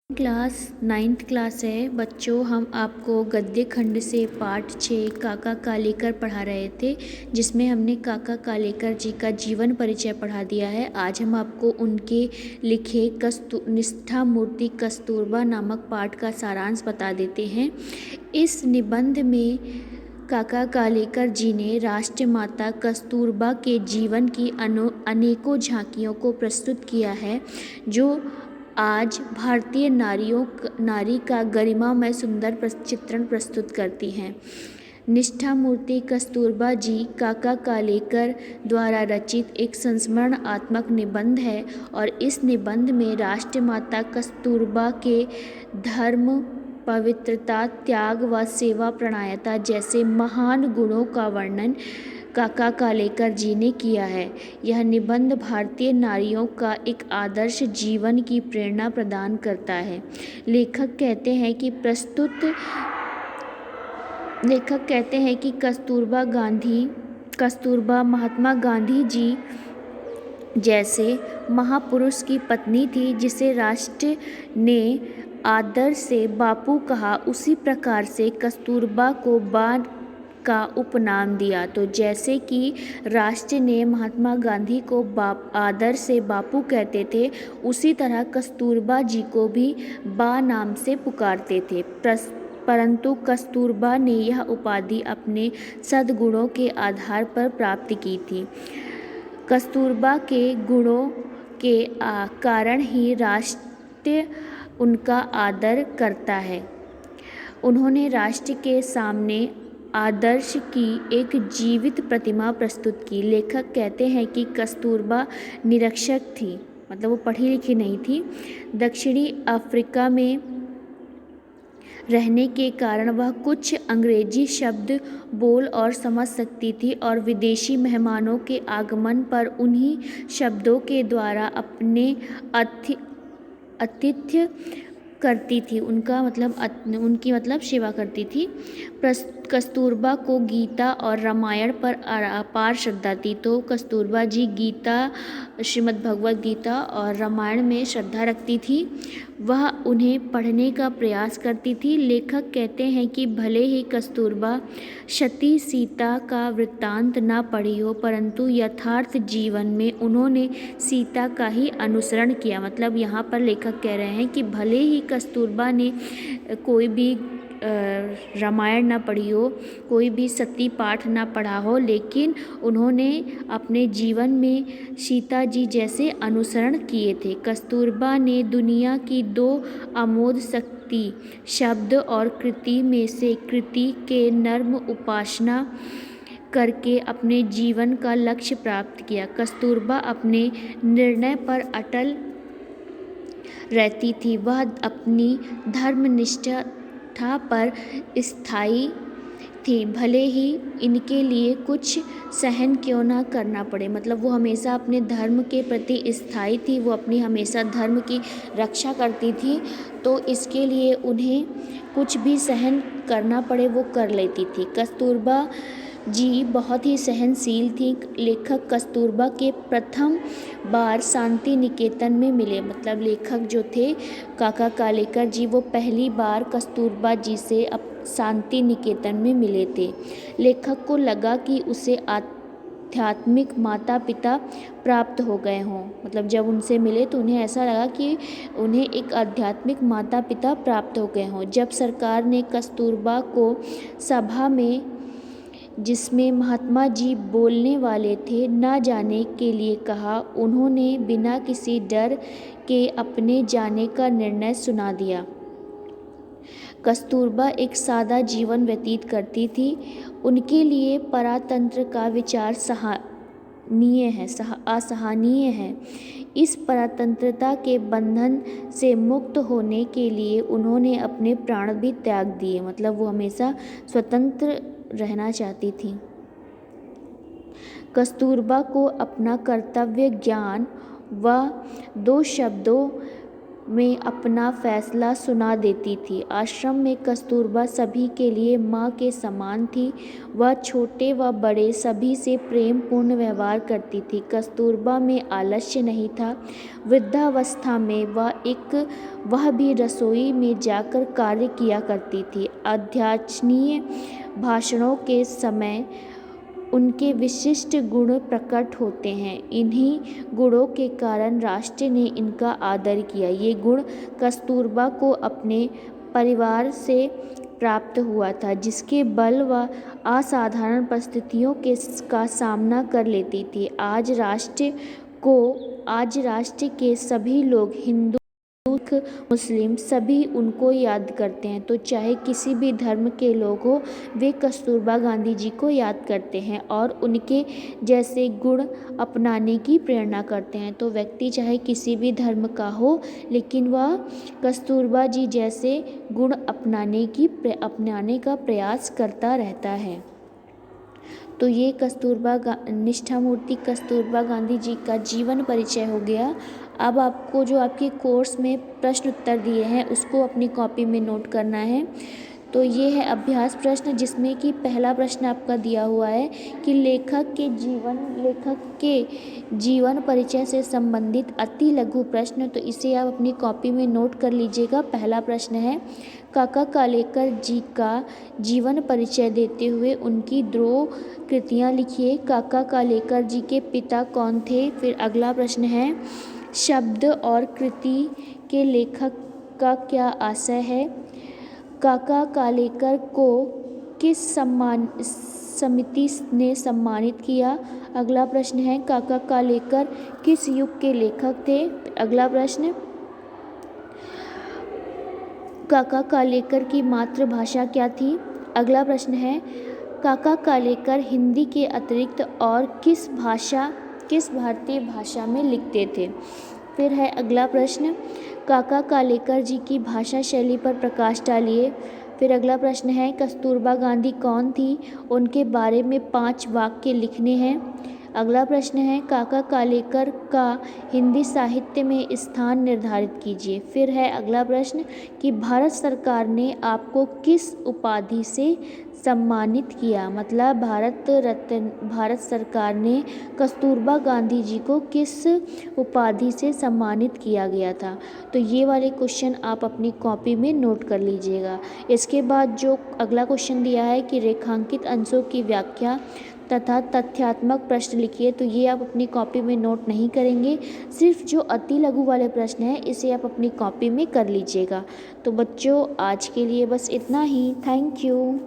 Class 9th class है बच्चों। हम आपको गद्य खंड से पाठ 6 काका कालेकर पढ़ा रहे थे, जिसमें हमने काका कालेकर जी का जीवन परिचय पढ़ा दिया है। आज हम आपको उनके लिखे निष्ठा मूर्ति कस्तूरबा नामक पाठ का सारांश बता देते हैं। इस निबंध में काका कालेकर जी ने राष्ट्रमाता कस्तूरबा के जीवन की अनेकों झांकियों को प्रस्तुत किया है, जो आज भारतीय नारी का गरिमामय सुंदर चित्रण प्रस्तुत करती हैं। निष्ठा मूर्ति कस्तूरबा जी काका कालेकर द्वारा रचित एक संस्मरणात्मक निबंध है और इस निबंध में राष्ट्रमाता कस्तूरबा के धर्म, पवित्रता, त्याग व सेवा परायणता जैसे महान गुणों का वर्णन काका कालेकर जी ने किया है। यह निबंध भारतीय नारियों का एक आदर्श जीवन की प्रेरणा प्रदान करता है। लेखक कहते हैं कि कस्तूरबा महात्मा गांधी जी जैसे महापुरुष की पत्नी थी, जिसे राष्ट्र ने आदर से बापू कहा। उसी प्रकार से कस्तूरबा को बा का उपनाम दिया। तो जैसे कि राष्ट्र ने महात्मा गांधी को आदर से बापू कहते थे, उसी तरह कस्तूरबा जी को भी बा नाम से पुकारते थे। परंतु कस्तूरबा ने यह उपाधि अपने सद्गुणों के आधार पर प्राप्त की थी। कस्तूरबा के गुणों के कारण ही राष्ट्र उनका आदर करता है। उन्होंने राष्ट्र के सामने आदर्श की एक जीवित प्रतिमा प्रस्तुत की। लेखक कहते हैं कि कस्तूरबा निरक्षर थी, मतलब वो पढ़ी लिखी नहीं थी। दक्षिणी अफ्रीका में रहने के कारण वह कुछ अंग्रेजी शब्द बोल और समझ सकती थी और विदेशी मेहमानों के आगमन पर उन्हीं शब्दों के द्वारा अपने आतिथ्य करती थी, उनकी सेवा करती थी। कस्तूरबा को गीता और रामायण पर अपार श्रद्धा थी। तो कस्तूरबा जी गीता, श्रीमद् भगवद गीता और रामायण में श्रद्धा रखती थी। वह उन्हें पढ़ने का प्रयास करती थी। लेखक कहते हैं कि भले ही कस्तूरबा सती सीता का वृत्तांत न पढ़ी हो, परंतु यथार्थ जीवन में उन्होंने सीता का ही अनुसरण किया। मतलब यहाँ पर लेखक कह रहे हैं कि भले ही कस्तूरबा ने कोई भी रामायण ना पढ़ी हो, कोई भी सती पाठ ना पढ़ा हो, लेकिन उन्होंने अपने जीवन में सीता जी जैसे अनुसरण किए थे। कस्तूरबा ने दुनिया की 2 अमोघ शक्ति शब्द और कृति में से कृति के नर्म उपासना करके अपने जीवन का लक्ष्य प्राप्त किया। कस्तूरबा अपने निर्णय पर अटल रहती थी। वह अपनी धर्मनिष्ठा पर स्थायी थी, भले ही इनके लिए कुछ सहन क्यों ना करना पड़े। मतलब वो हमेशा अपने धर्म के प्रति स्थायी थी, वो अपनी हमेशा धर्म की रक्षा करती थी, तो इसके लिए उन्हें कुछ भी सहन करना पड़े वो कर लेती थी। कस्तूरबा जी बहुत ही सहनशील थी। लेखक कस्तूरबा के प्रथम बार शांति निकेतन में मिले। मतलब लेखक जो थे काका कालेकर जी, वो पहली बार कस्तूरबा जी से शांति निकेतन में मिले थे। लेखक को लगा कि उसे आध्यात्मिक माता पिता प्राप्त हो गए हों। मतलब जब उनसे मिले तो उन्हें ऐसा लगा कि उन्हें एक आध्यात्मिक माता पिता प्राप्त हो गए हों। जब सरकार ने कस्तूरबा को सभा में, जिसमें महात्मा जी बोलने वाले थे, न जाने के लिए कहा, उन्होंने बिना किसी डर के अपने जाने का निर्णय सुना दिया। कस्तूरबा एक सादा जीवन व्यतीत करती थी। उनके लिए परातंत्र का विचार असहनीय है। इस परातंत्रता के बंधन से मुक्त होने के लिए उन्होंने अपने प्राण भी त्याग दिए। मतलब वो हमेशा स्वतंत्र रहना चाहती थी। कस्तूरबा को अपना कर्तव्य ज्ञान व 2 शब्दों में अपना फैसला सुना देती थी। आश्रम में कस्तूरबा सभी के लिए माँ के समान थी। वह छोटे व बड़े सभी से प्रेमपूर्ण व्यवहार करती थी। कस्तूरबा में आलस्य नहीं था। वृद्धावस्था में वह भी रसोई में जाकर कार्य किया करती थी। अध्याचनीय भाषणों के समय उनके विशिष्ट गुण प्रकट होते हैं। इन्हीं गुणों के कारण राष्ट्र ने इनका आदर किया। ये गुण कस्तूरबा को अपने परिवार से प्राप्त हुआ था, जिसके बल वह असाधारण परिस्थितियों का सामना कर लेती थी। आज राष्ट्र के सभी लोग, हिंदू सिख मुस्लिम, सभी उनको याद करते हैं। तो चाहे किसी भी धर्म के लोग हो, वे कस्तूरबा गांधी जी को याद करते हैं और उनके जैसे गुण अपनाने की प्रेरणा करते हैं। तो व्यक्ति चाहे किसी भी धर्म का हो, लेकिन वह कस्तूरबा जी जैसे गुण अपनाने का प्रयास करता रहता है। तो ये निष्ठा मूर्ति कस्तूरबा गांधी जी का जीवन परिचय हो गया। अब आपको जो आपके कोर्स में प्रश्न उत्तर दिए हैं उसको अपनी कॉपी में नोट करना है। तो ये है अभ्यास प्रश्न, जिसमें कि पहला प्रश्न आपका दिया हुआ है कि लेखक के जीवन परिचय से संबंधित अति लघु प्रश्न। तो इसे आप अपनी कॉपी में नोट कर लीजिएगा। पहला प्रश्न है, काका कालेकर जी का जीवन परिचय देते हुए उनकी 2 कृतियाँ लिखिए। काका कालेकर जी के पिता कौन थे? फिर अगला प्रश्न है, शब्द और कृति के लेखक का क्या आशय है? काका कालेकर को किस समिति ने सम्मानित किया? अगला प्रश्न है, काका कालेकर किस युग के लेखक थे? अगला प्रश्न, काका कालेकर की मातृभाषा क्या थी? अगला प्रश्न है, काका कालेकर हिंदी के अतिरिक्त और किस भारतीय भाषा में लिखते थे? फिर है अगला प्रश्न, काका कालेकर जी की भाषा शैली पर प्रकाश डालिए। फिर अगला प्रश्न है, कस्तूरबा गांधी कौन थी? उनके बारे में 5 वाक्य लिखने हैं। अगला प्रश्न है, काका कालेकर का हिंदी साहित्य में स्थान निर्धारित कीजिए। फिर है अगला प्रश्न कि भारत सरकार ने आपको किस उपाधि से सम्मानित किया? मतलब भारत सरकार ने कस्तूरबा गांधी जी को किस उपाधि से सम्मानित किया गया था? तो ये वाले क्वेश्चन आप अपनी कॉपी में नोट कर लीजिएगा। इसके बाद जो अगला क्वेश्चन दिया है कि रेखांकित अंशों की व्याख्या तथा तथ्यात्मक प्रश्न लिखिए। तो ये आप अपनी कॉपी में नोट नहीं करेंगे, सिर्फ जो अति लघु वाले प्रश्न हैं इसे आप अपनी कॉपी में कर लीजिएगा। तो बच्चों, आज के लिए बस इतना ही। Thank you.